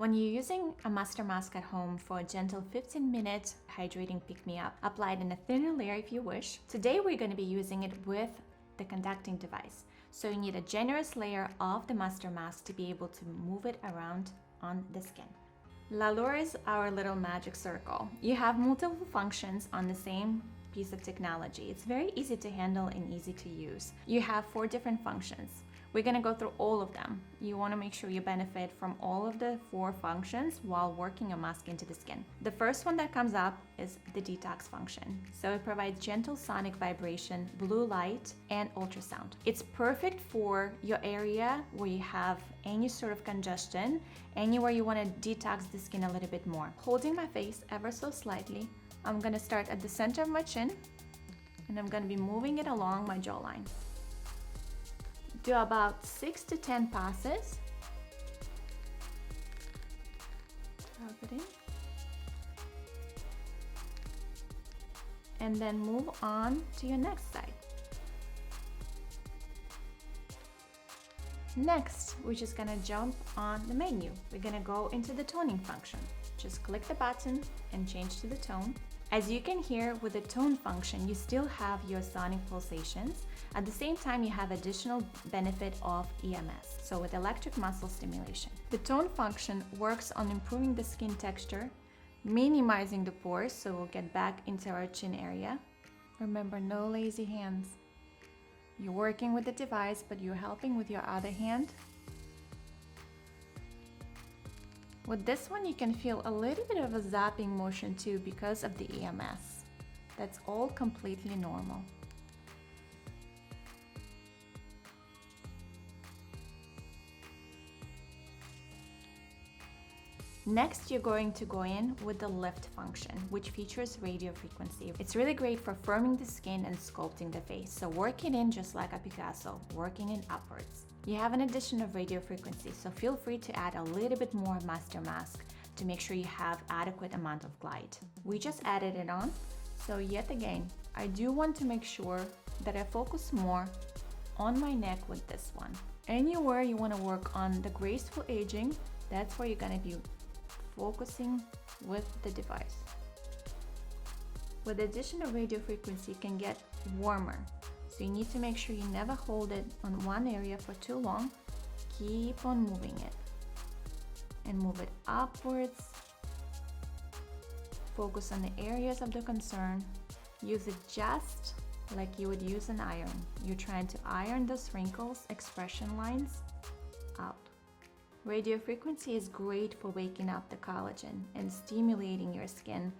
When you're using a master mask at home for a gentle 15-minute hydrating pick-me-up, apply it in a thinner layer if you wish. Today we're going to be using it with the conducting device. So you need a generous layer of the master mask to be able to move it around on the skin. Luer is our little magic circle. You have multiple functions on the same piece of technology. It's very easy to handle and easy to use. You have 4 different functions. We're going to go through all of them. You want to make sure you benefit from all of the 4 functions while working a mask into the skin. The first one that comes up is the detox function. So it provides gentle sonic vibration, blue light, and ultrasound. It's perfect for your area where you have any sort of congestion, anywhere you want to detox the skin a little bit more. Holding my face ever so slightly, I'm going to start at the center of my chin, and I'm going to be moving it along my jawline. Do about 6 to 10 passes. Rub it in. And then move on to your next side. Next, we're just gonna jump on the menu. We're gonna go into the toning function. Just click the button and change to the tone. As you can hear, with the tone function, you still have your sonic pulsations. At the same time, you have additional benefit of EMS, so with electric muscle stimulation. The tone function works on improving the skin texture, minimizing the pores, so we'll get back into our chin area. Remember, no lazy hands. You're working with the device, but you're helping with your other hand. With this one, you can feel a little bit of a zapping motion too because of the EMS. That's all completely normal. Next, you're going to go in with the lift function, which features radio frequency. It's really great for firming the skin and sculpting the face. So work it in just like a Picasso, working it upwards. You have an addition of radio frequency, so feel free to add a little bit more master mask to make sure you have adequate amount of glide. We just added it on, so yet again, I do want to make sure that I focus more on my neck with this one. Anywhere you want to work on the graceful aging, that's where you're going to be focusing with the device. With the addition of radio frequency, it can get warmer. So you need to make sure you never hold it on one area for too long. Keep on moving it and move it upwards. Focus on the areas of the concern. Use it just like you would use an iron. You're trying to iron those wrinkles, expression lines out. Radio frequency is great for waking up the collagen and stimulating your skin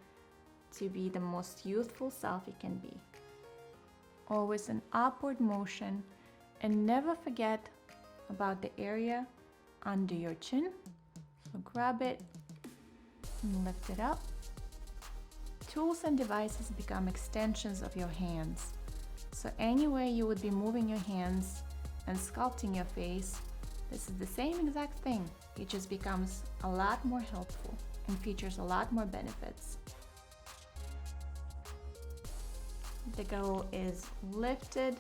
to be the most youthful self it can be. Always an upward motion, and never forget about the area under your chin. So grab it and lift it up. Tools and devices become extensions of your hands. So anywhere you would be moving your hands and sculpting your face, this is the same exact thing. It just becomes a lot more helpful and features a lot more benefits. The goal is lifted,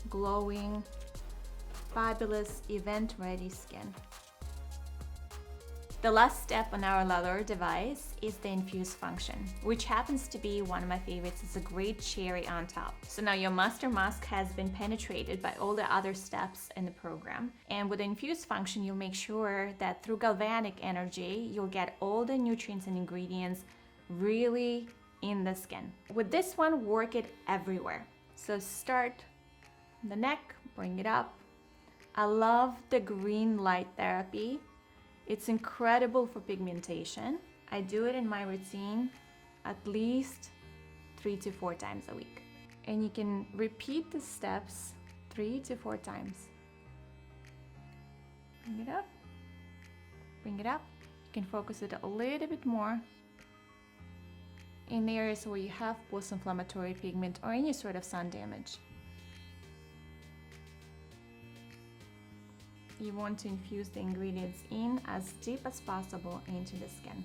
glowing, fabulous, event-ready skin. The last step on our Luer device is the infuse function, which happens to be one of my favorites. It's a great cherry on top. So now your master mask has been penetrated by all the other steps in the program. And with the infuse function, you'll make sure that through galvanic energy, you'll get all the nutrients and ingredients really in the skin. With this one, work it everywhere. So start the neck, bring it up. I love the green light therapy. It's incredible for pigmentation. I do it in my routine at least 3 to 4 times a week. And you can repeat the steps 3 to 4 times. Bring it up. Bring it up. You can focus it a little bit more in the areas where you have post-inflammatory pigment or any sort of sun damage. You want to infuse the ingredients in as deep as possible into the skin.